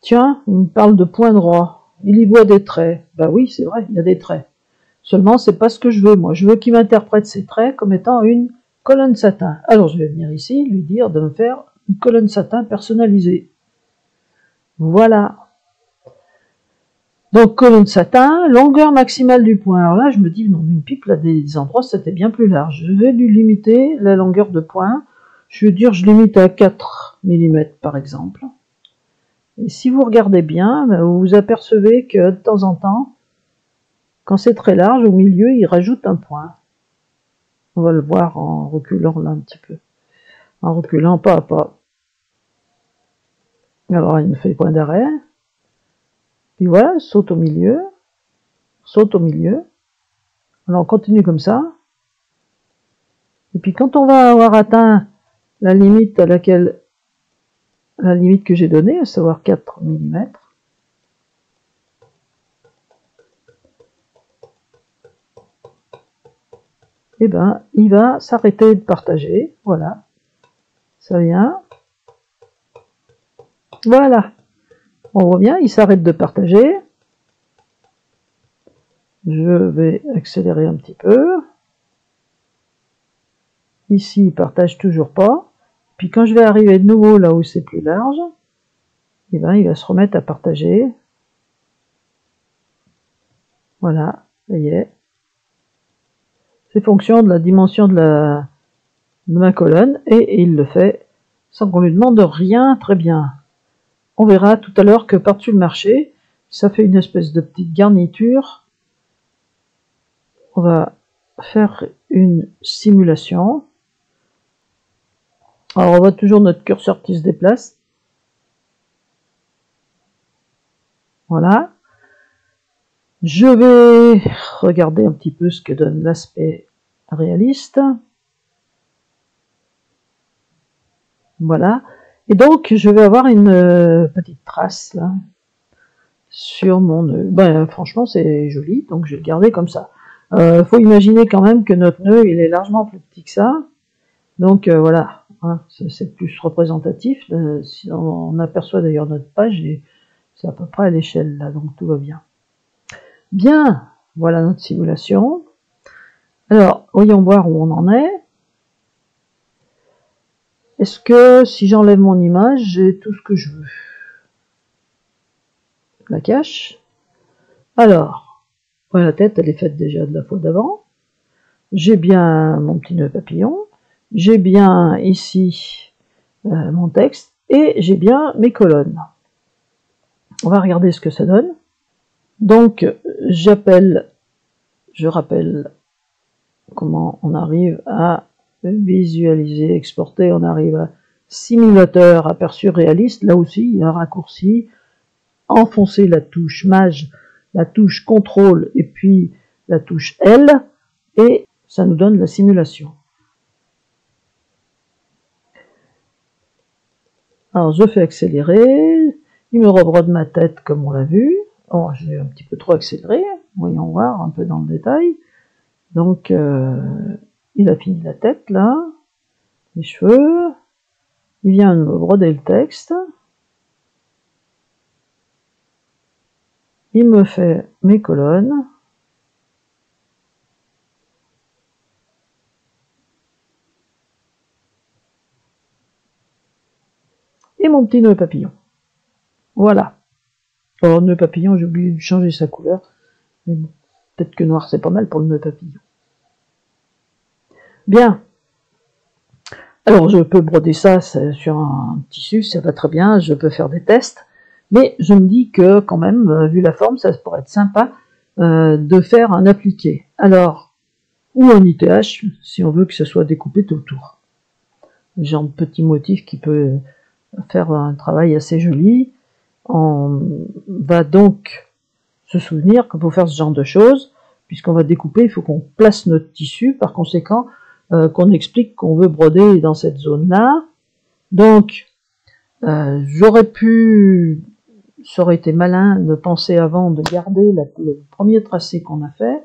Tiens, il me parle de point droit. Il y voit des traits. Bah oui, c'est vrai, il y a des traits. Seulement, c'est pas ce que je veux. Moi, je veux qu'il m'interprète ces traits comme étant une colonne satin. Alors, je vais venir ici, lui dire de me faire une colonne satin personnalisée. Voilà. Donc, colonne satin, longueur maximale du point. Alors là, je me dis, non, une pipe, là, des endroits, c'était bien plus large. Je vais lui limiter la longueur de point. Je veux dire, je limite à 4 mm, par exemple. Et si vous regardez bien, vous vous apercevez que de temps en temps, quand c'est très large, au milieu, il rajoute un point. On va le voir en reculant là un petit peu. En reculant pas à pas. Alors, il me fait point d'arrêt. Puis voilà, saute au milieu. Saute au milieu. Alors, on continue comme ça. Et puis, quand on va avoir atteint la limite que j'ai donnée, à savoir 4 mm, eh ben, il va s'arrêter de partager. Voilà. Ça vient. Voilà. On voit bien, il s'arrête de partager. Je vais accélérer un petit peu. Ici, il partage toujours pas. Puis quand je vais arriver de nouveau là où c'est plus large, eh ben, il va se remettre à partager. Voilà, ça y est. C'est fonction de la dimension de ma colonne et il le fait sans qu'on lui demande rien, très bien. On verra tout à l'heure que par-dessus le marché, ça fait une espèce de petite garniture. On va faire une simulation. Alors on voit toujours notre curseur qui se déplace. Voilà. Je vais regarder un petit peu ce que donne l'aspect réaliste. Voilà. Et donc, je vais avoir une petite trace là sur mon nœud. Ben, franchement, c'est joli, donc je vais le garder comme ça. Faut imaginer quand même que notre nœud, il est largement plus petit que ça. Donc voilà, hein, c'est plus représentatif. Si on aperçoit d'ailleurs notre page, c'est à peu près à l'échelle là, donc tout va bien. Bien, voilà notre simulation. Alors, voyons voir où on en est. Est-ce que si j'enlève mon image, j'ai tout ce que je veux? La cache. Alors, ouais, la tête, elle est faite déjà de la fois d'avant. J'ai bien mon petit nœud papillon. J'ai bien ici mon texte. Et j'ai bien mes colonnes. On va regarder ce que ça donne. Donc, je rappelle comment on arrive à visualiser, exporter. On arrive à simulateur, aperçu réaliste. Là aussi, il y a un raccourci. Enfoncer la touche Maj, la touche CTRL et puis la touche L. Et ça nous donne la simulation. Alors, je fais accélérer. Il me rebrode ma tête comme on l'a vu. Oh, j'ai un petit peu trop accéléré. Voyons voir un peu dans le détail. Donc, il a fini la tête là. Les cheveux. Il vient me broder le texte. Il me fait mes colonnes. Et mon petit nœud papillon. Voilà. Alors, nœud papillon, j'ai oublié de changer sa couleur. Mais bon, peut-être que noir, c'est pas mal pour le nœud papillon. Bien. Alors, je peux broder ça sur un tissu, ça va très bien. Je peux faire des tests. Mais je me dis que, quand même, vu la forme, ça pourrait être sympa de faire un appliqué. Alors, ou un ITH, si on veut que ce soit découpé tout autour. Genre de petit motif qui peut faire un travail assez joli. On va donc se souvenir que pour faire ce genre de choses, puisqu'on va découper, il faut qu'on place notre tissu, par conséquent, qu'on explique qu'on veut broder dans cette zone-là. Donc, j'aurais pu, ça aurait été malin de penser avant de garder le premier tracé qu'on a fait.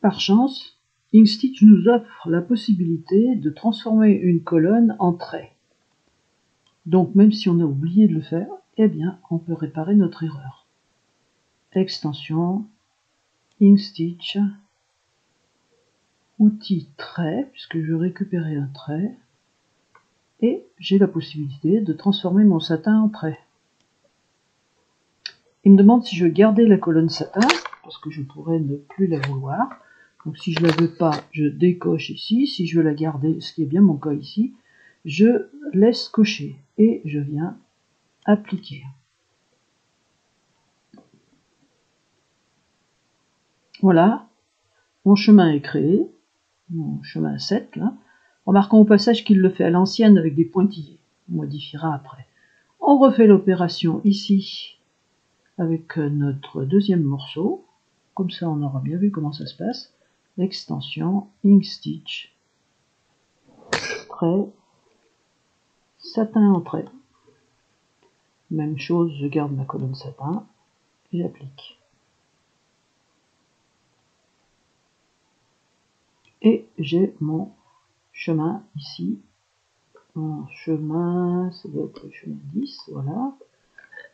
Par chance, Inkstitch nous offre la possibilité de transformer une colonne en trait. Donc, même si on a oublié de le faire, eh bien, on peut réparer notre erreur. Extension, Inkstitch, outil trait, puisque je récupérais un trait, et j'ai la possibilité de transformer mon satin en trait. Il me demande si je veux garder la colonne satin, parce que je pourrais ne plus la vouloir. Donc si je ne la veux pas, je décoche ici. Si je veux la garder, ce qui est bien mon cas ici, je laisse cocher et je viens appliquer. Voilà, mon chemin est créé, mon chemin 7 là, remarquons au passage qu'il le fait à l'ancienne avec des pointillés, on modifiera après. On refait l'opération ici avec notre deuxième morceau, comme ça on aura bien vu comment ça se passe. L'extension Inkstitch, trait, satin en trait. Même chose, je garde ma colonne satin et j'applique. Et j'ai mon chemin ici, mon chemin, ça doit être le chemin 10, voilà,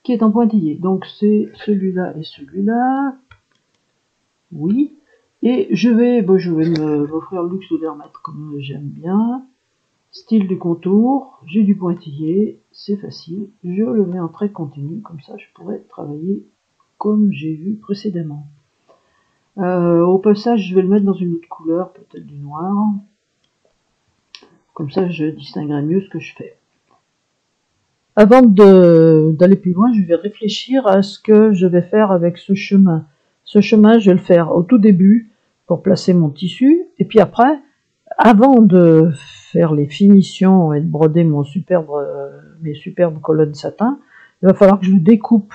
qui est en pointillé. Donc c'est celui-là et celui-là, oui. Et je vais m'offrir le luxe de les remettre comme j'aime bien. Style du contour, j'ai du pointillé, c'est facile. Je le mets en trait continu, comme ça je pourrais travailler comme j'ai vu précédemment. Au passage, je vais le mettre dans une autre couleur, peut-être du noir. Comme ça, je distinguerai mieux ce que je fais. Avant d'aller plus loin, je vais réfléchir à ce que je vais faire avec ce chemin. Ce chemin, je vais le faire au tout début pour placer mon tissu. Et puis après, avant de faire les finitions et de broder mes superbes colonnes satin, il va falloir que je le découpe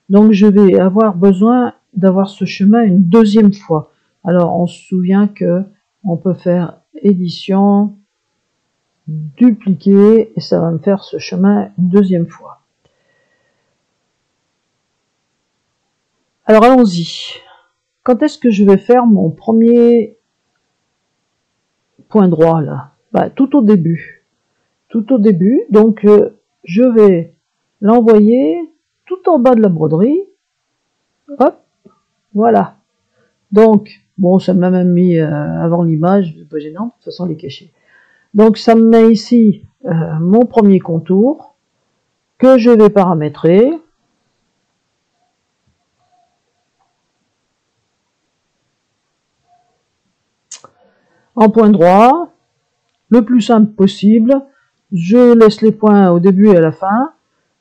Donc je vais avoir besoin d'avoir ce chemin une deuxième fois. Alors on se souvient que on peut faire édition, dupliquer, et ça va me faire ce chemin une deuxième fois. Alors allons-y. Quand est-ce que je vais faire mon premier point droit là? Tout au début. Tout au début, donc je vais l'envoyer tout en bas de la broderie. Hop, voilà. Donc, bon, ça m'a même mis avant l'image, c'est pas gênant, de toute façon elle est cachée. Donc ça me met ici mon premier contour que je vais paramétrer. En point droit, le plus simple possible. Je laisse les points au début et à la fin.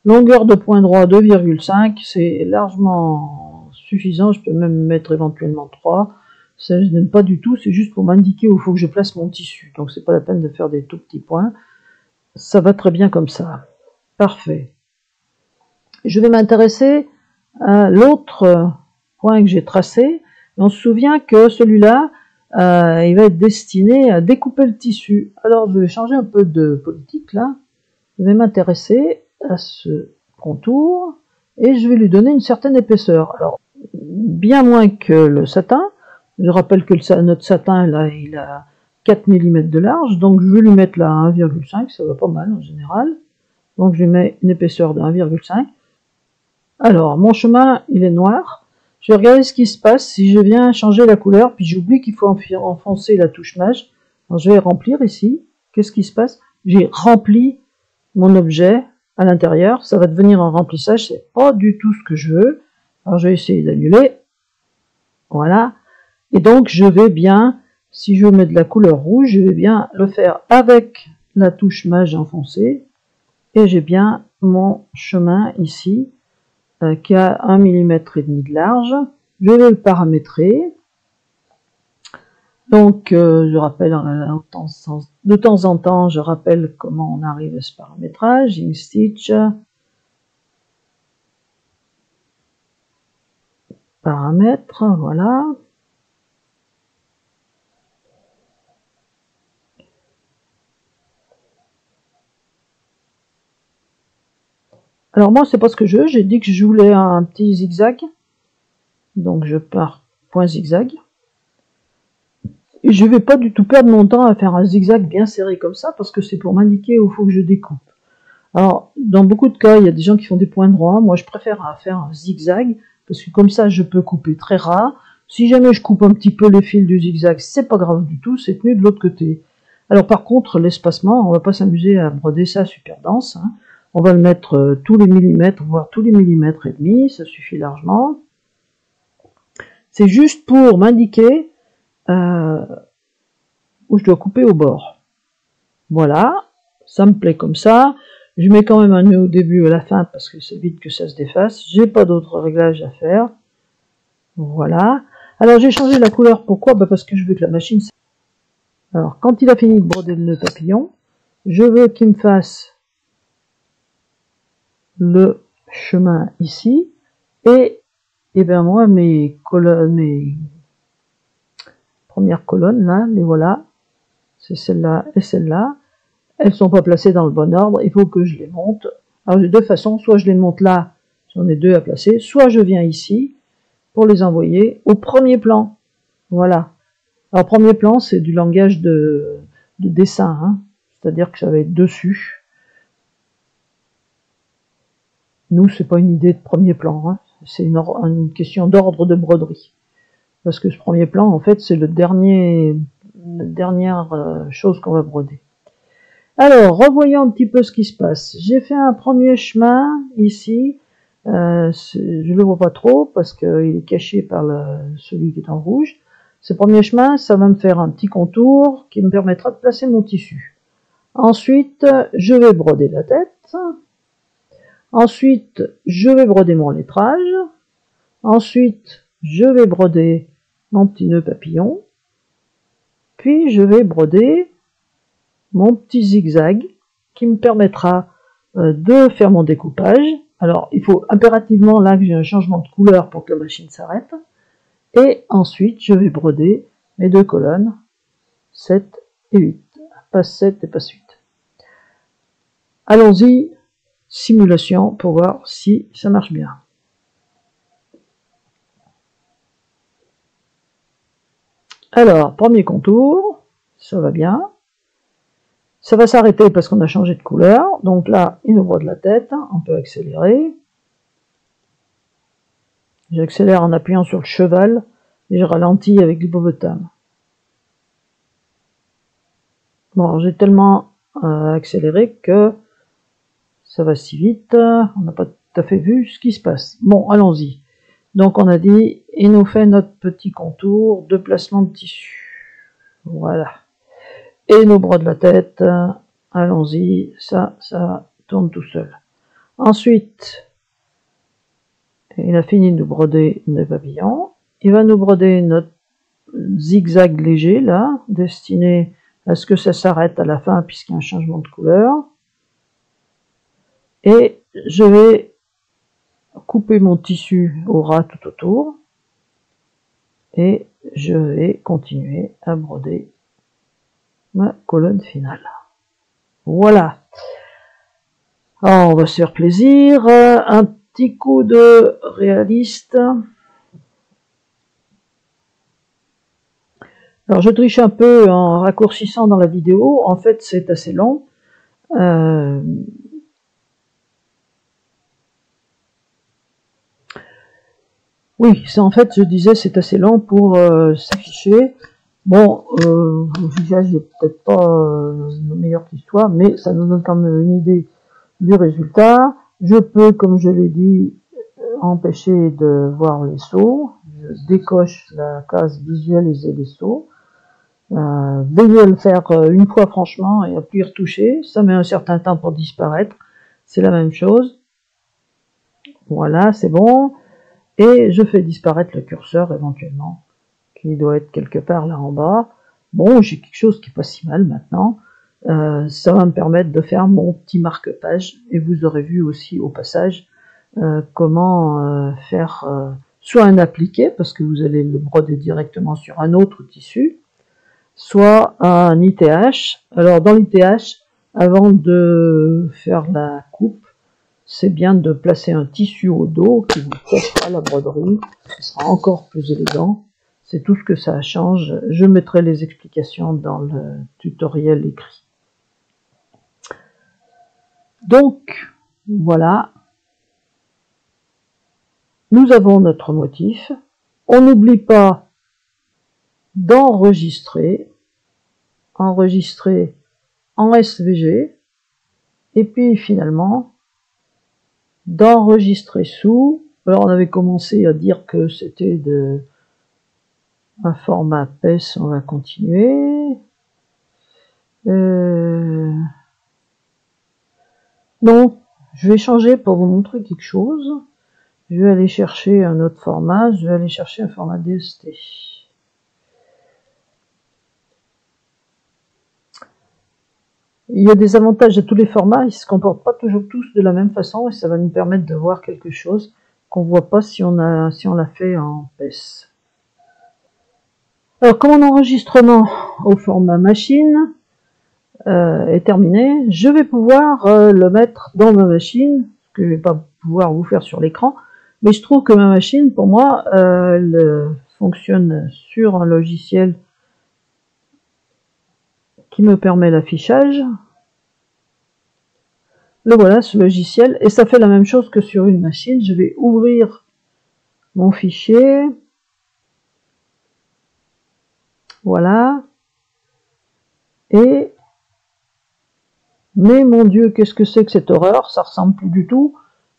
Longueur de point droit 2,5, c'est largement suffisant. Je peux même mettre éventuellement 3. Ça ne gêne pas du tout, c'est juste pour m'indiquer où il faut que je place mon tissu. Donc c'est pas la peine de faire des tout petits points. Ça va très bien comme ça. Parfait. Je vais m'intéresser à l'autre point que j'ai tracé. On se souvient que celui-là, il va être destiné à découper le tissu. Alors je vais changer un peu de politique là. Je vais m'intéresser à ce contour et je vais lui donner une certaine épaisseur. Alors bien moins que le satin. Je rappelle que notre satin là, il a 4 mm de large, donc je vais lui mettre là 1,5, ça va pas mal en général. Donc je lui mets une épaisseur de 1,5. Alors mon chemin il est noir. Je vais regarder ce qui se passe si je viens changer la couleur, puis j'oublie qu'il faut enfoncer la touche mage. Alors je vais remplir ici. Qu'est-ce qui se passe? J'ai rempli mon objet à l'intérieur. Ça va devenir un remplissage, c'est pas du tout ce que je veux. Alors je vais essayer d'annuler. Voilà. Et donc je vais bien, si je veux mettre de la couleur rouge, je vais bien le faire avec la touche mage enfoncée. Et j'ai bien mon chemin ici. Qui a 1,5 mm de large. Je vais le paramétrer. Donc, je rappelle de temps en temps, je rappelle comment on arrive à ce paramétrage. Ink Stitch. Paramètres, voilà. Alors moi, c'est pas ce que je veux. J'ai dit que je voulais un petit zigzag. Donc je pars point zigzag. Et je vais pas du tout perdre mon temps à faire un zigzag bien serré comme ça, parce que c'est pour m'indiquer où il faut que je découpe. Alors, dans beaucoup de cas, il y a des gens qui font des points droits. Moi, je préfère faire un zigzag, parce que comme ça, je peux couper très ras. Si jamais je coupe un petit peu les fils du zigzag, c'est pas grave du tout, c'est tenu de l'autre côté. Alors par contre, l'espacement, on va pas s'amuser à broder ça super dense. Hein. On va le mettre tous les millimètres, voire tous les millimètres et demi, ça suffit largement. C'est juste pour m'indiquer où je dois couper au bord. Voilà, ça me plaît comme ça. Je mets quand même un nœud au début et à la fin parce que c'est vite que ça se défasse. J'ai pas d'autres réglages à faire. Voilà. Alors j'ai changé la couleur, pourquoi? Parce que je veux que la machine... Alors quand il a fini de broder le nœud papillon, je veux qu'il me fasse le chemin ici, et bien moi mes premières colonnes là, les voilà, c'est celle-là et celle-là, elles sont pas placées dans le bon ordre, il faut que je les monte. Alors j'ai deux façons, soit je les monte là, j'en ai deux à placer, soit je viens ici pour les envoyer au premier plan. Voilà. Alors premier plan, c'est du langage de dessin, hein. C'est-à-dire que ça va être dessus. Nous, c'est pas une idée de premier plan, hein. C'est une question d'ordre de broderie. Parce que ce premier plan, en fait, c'est la dernière chose qu'on va broder. Alors, revoyons un petit peu ce qui se passe. J'ai fait un premier chemin ici. Je le vois pas trop parce qu'il est caché par celui qui est en rouge. Ce premier chemin, ça va me faire un petit contour qui me permettra de placer mon tissu. Ensuite, je vais broder la tête. Ensuite, je vais broder mon lettrage. Ensuite, je vais broder mon petit nœud papillon. Puis, je vais broder mon petit zigzag qui me permettra de faire mon découpage. Alors, il faut impérativement là que j'ai un changement de couleur pour que la machine s'arrête. Et ensuite, je vais broder mes deux colonnes, 7 et 8. Pas 7 et pas 8. Allons-y, simulation, pour voir si ça marche bien. Alors, premier contour, ça va bien. Ça va s'arrêter parce qu'on a changé de couleur. Donc là, il nous brode la tête. On peut accélérer. J'accélère en appuyant sur le cheval et je ralentis avec l'hippopotame. Bon, j'ai tellement accéléré que ça va si vite. On n'a pas tout à fait vu ce qui se passe. Bon, allons-y. Donc on a dit, il nous fait notre petit contour de placement de tissu. Voilà. Et nous brode la tête. Allons-y, ça tourne tout seul. Ensuite, il a fini de nous broder nos papillons. Il va nous broder notre zigzag léger, là, destiné à ce que ça s'arrête à la fin, puisqu'il y a un changement de couleur. Et je vais couper mon tissu au ras tout autour. Et je vais continuer à broder ma colonne finale. Voilà. Alors, on va se faire plaisir. Un petit coup de réaliste. Alors, je triche un peu en raccourcissant dans la vidéo. En fait, c'est assez long. Oui, c'est en fait, je disais, c'est assez lent pour s'afficher. Bon, le fichage n'est peut-être pas le meilleur qui soit, mais ça nous donne quand même une idée du résultat. Je peux, comme je l'ai dit, empêcher de voir les sauts. Je décoche la case visualiser les sauts. Veuillez le faire une fois franchement et puis retoucher. Ça met un certain temps pour disparaître. C'est la même chose. Voilà, c'est bon. Et je fais disparaître le curseur éventuellement, qui doit être quelque part là en bas. Bon, j'ai quelque chose qui est pas si mal maintenant. Ça va me permettre de faire mon petit marque-page. Et vous aurez vu aussi au passage comment faire soit un appliqué, parce que vous allez le broder directement sur un autre tissu, soit un ITH. Alors dans l'ITH, avant de faire la coupe, c'est bien de placer un tissu au dos qui vous cachera la broderie, ce sera encore plus élégant. C'est tout ce que ça change. Je mettrai les explications dans le tutoriel écrit. Donc, voilà. Nous avons notre motif. On n'oublie pas d'enregistrer. Enregistrer en SVG. Et puis finalement, d'enregistrer sous. Alors on avait commencé à dire que c'était un format PES, on va continuer. Non, je vais changer pour vous montrer quelque chose. Je vais aller chercher un autre format, je vais aller chercher un format DST. Il y a des avantages à tous les formats, ils ne se comportent pas toujours tous de la même façon et ça va nous permettre de voir quelque chose qu'on ne voit pas si on l'a fait en PES. Alors, comme mon enregistrement au format machine est terminé, je vais pouvoir le mettre dans ma machine, ce que je ne vais pas pouvoir vous faire sur l'écran, mais je trouve que ma machine, pour moi, elle fonctionne sur un logiciel qui me permet l'affichage. Le voilà, ce logiciel, et ça fait la même chose que sur une machine. Je vais ouvrir mon fichier. Voilà. Et, mais mon Dieu, qu'est-ce que c'est que cette horreur? Ça ressemble plus du tout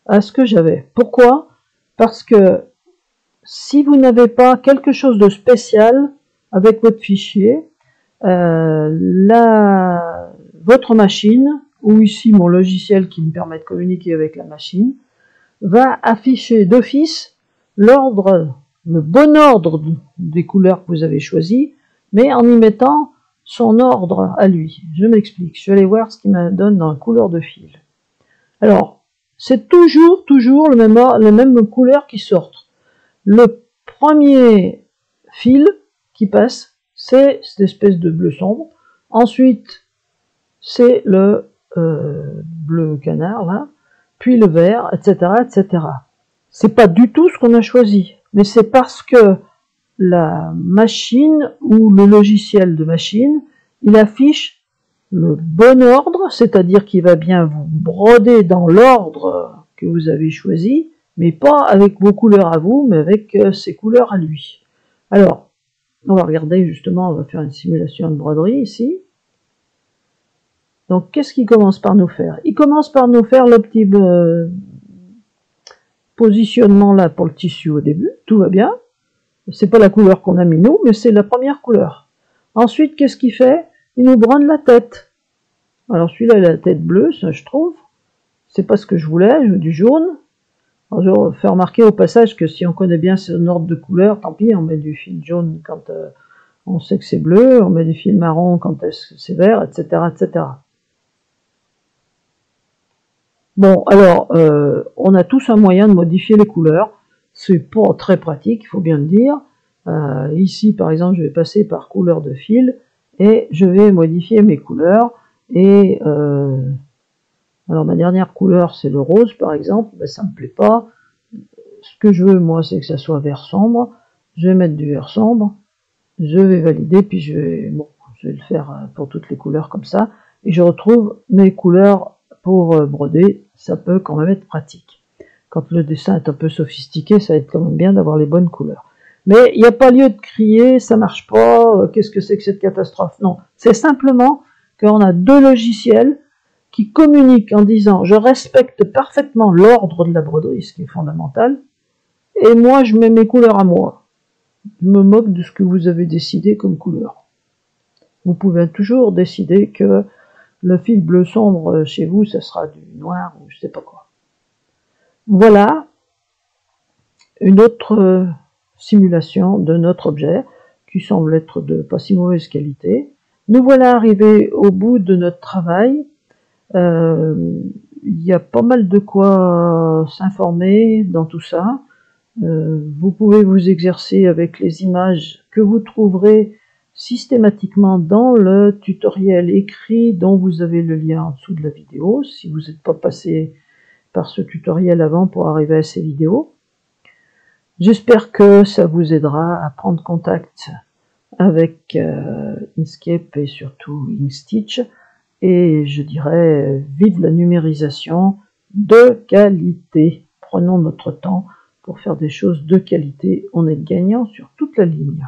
à ce que j'avais. Pourquoi? Parce que si vous n'avez pas quelque chose de spécial avec votre fichier, votre machine, ou ici mon logiciel qui me permet de communiquer avec la machine, va afficher d'office l'ordre, le bon ordre des couleurs que vous avez choisies, mais en y mettant son ordre à lui. Je m'explique. Je vais aller voir ce qu'il me donne dans la couleur de fil. Alors, c'est toujours la même couleur qui sort. Le premier fil qui passe, c'est cette espèce de bleu sombre. Ensuite, c'est le bleu canard, là, puis le vert, etc., etc. C'est pas du tout ce qu'on a choisi, mais c'est parce que la machine ou le logiciel de machine, il affiche le bon ordre, c'est-à-dire qu'il va bien vous broder dans l'ordre que vous avez choisi, mais pas avec vos couleurs à vous, mais avec ses couleurs à lui. Alors, on va regarder justement, on va faire une simulation de broderie ici. Donc, qu'est-ce qu'il commence par nous faire? Il commence par nous faire le petit positionnement là pour le tissu au début, tout va bien. C'est pas la couleur qu'on a mis nous, mais c'est la première couleur. Ensuite, qu'est-ce qu'il fait? Il nous brode la tête. Alors celui-là, il a la tête bleue, ça je trouve. C'est pas ce que je voulais, je veux du jaune. Alors, je vais faire remarquer au passage que si on connaît bien son ordre de couleur, tant pis, on met du fil jaune quand on sait que c'est bleu, on met du fil marron quand c'est vert, etc., etc. Bon, alors, on a tous un moyen de modifier les couleurs. C'est pas très pratique, il faut bien le dire. Ici, par exemple, je vais passer par couleur de fil et je vais modifier mes couleurs. Et alors, ma dernière couleur, c'est le rose, par exemple. Ben, ça me plaît pas. Ce que je veux, moi, c'est que ça soit vert sombre. Je vais mettre du vert sombre. Je vais valider, puis je vais le faire pour toutes les couleurs comme ça. Et je retrouve mes couleurs pour broder. Ça peut quand même être pratique. Quand le dessin est un peu sophistiqué, ça va être quand même bien d'avoir les bonnes couleurs. Mais il n'y a pas lieu de crier, ça marche pas, qu'est-ce que c'est que cette catastrophe? Non, c'est simplement qu'on a deux logiciels qui communiquent en disant je respecte parfaitement l'ordre de la broderie, ce qui est fondamental, et moi je mets mes couleurs à moi. Je me moque de ce que vous avez décidé comme couleur. Vous pouvez toujours décider que le fil bleu sombre chez vous, ça sera du noir ou je sais pas quoi. Voilà une autre simulation de notre objet qui semble être de pas si mauvaise qualité. Nous voilà arrivés au bout de notre travail. Il y a pas mal de quoi s'informer dans tout ça. Vous pouvez vous exercer avec les images que vous trouverez systématiquement dans le tutoriel écrit dont vous avez le lien en dessous de la vidéo, si vous n'êtes pas passé par ce tutoriel avant pour arriver à ces vidéos. J'espère que ça vous aidera à prendre contact avec Inkscape et surtout Inkstitch. Et je dirais, vive la numérisation de qualité. Prenons notre temps pour faire des choses de qualité. On est gagnant sur toute la ligne.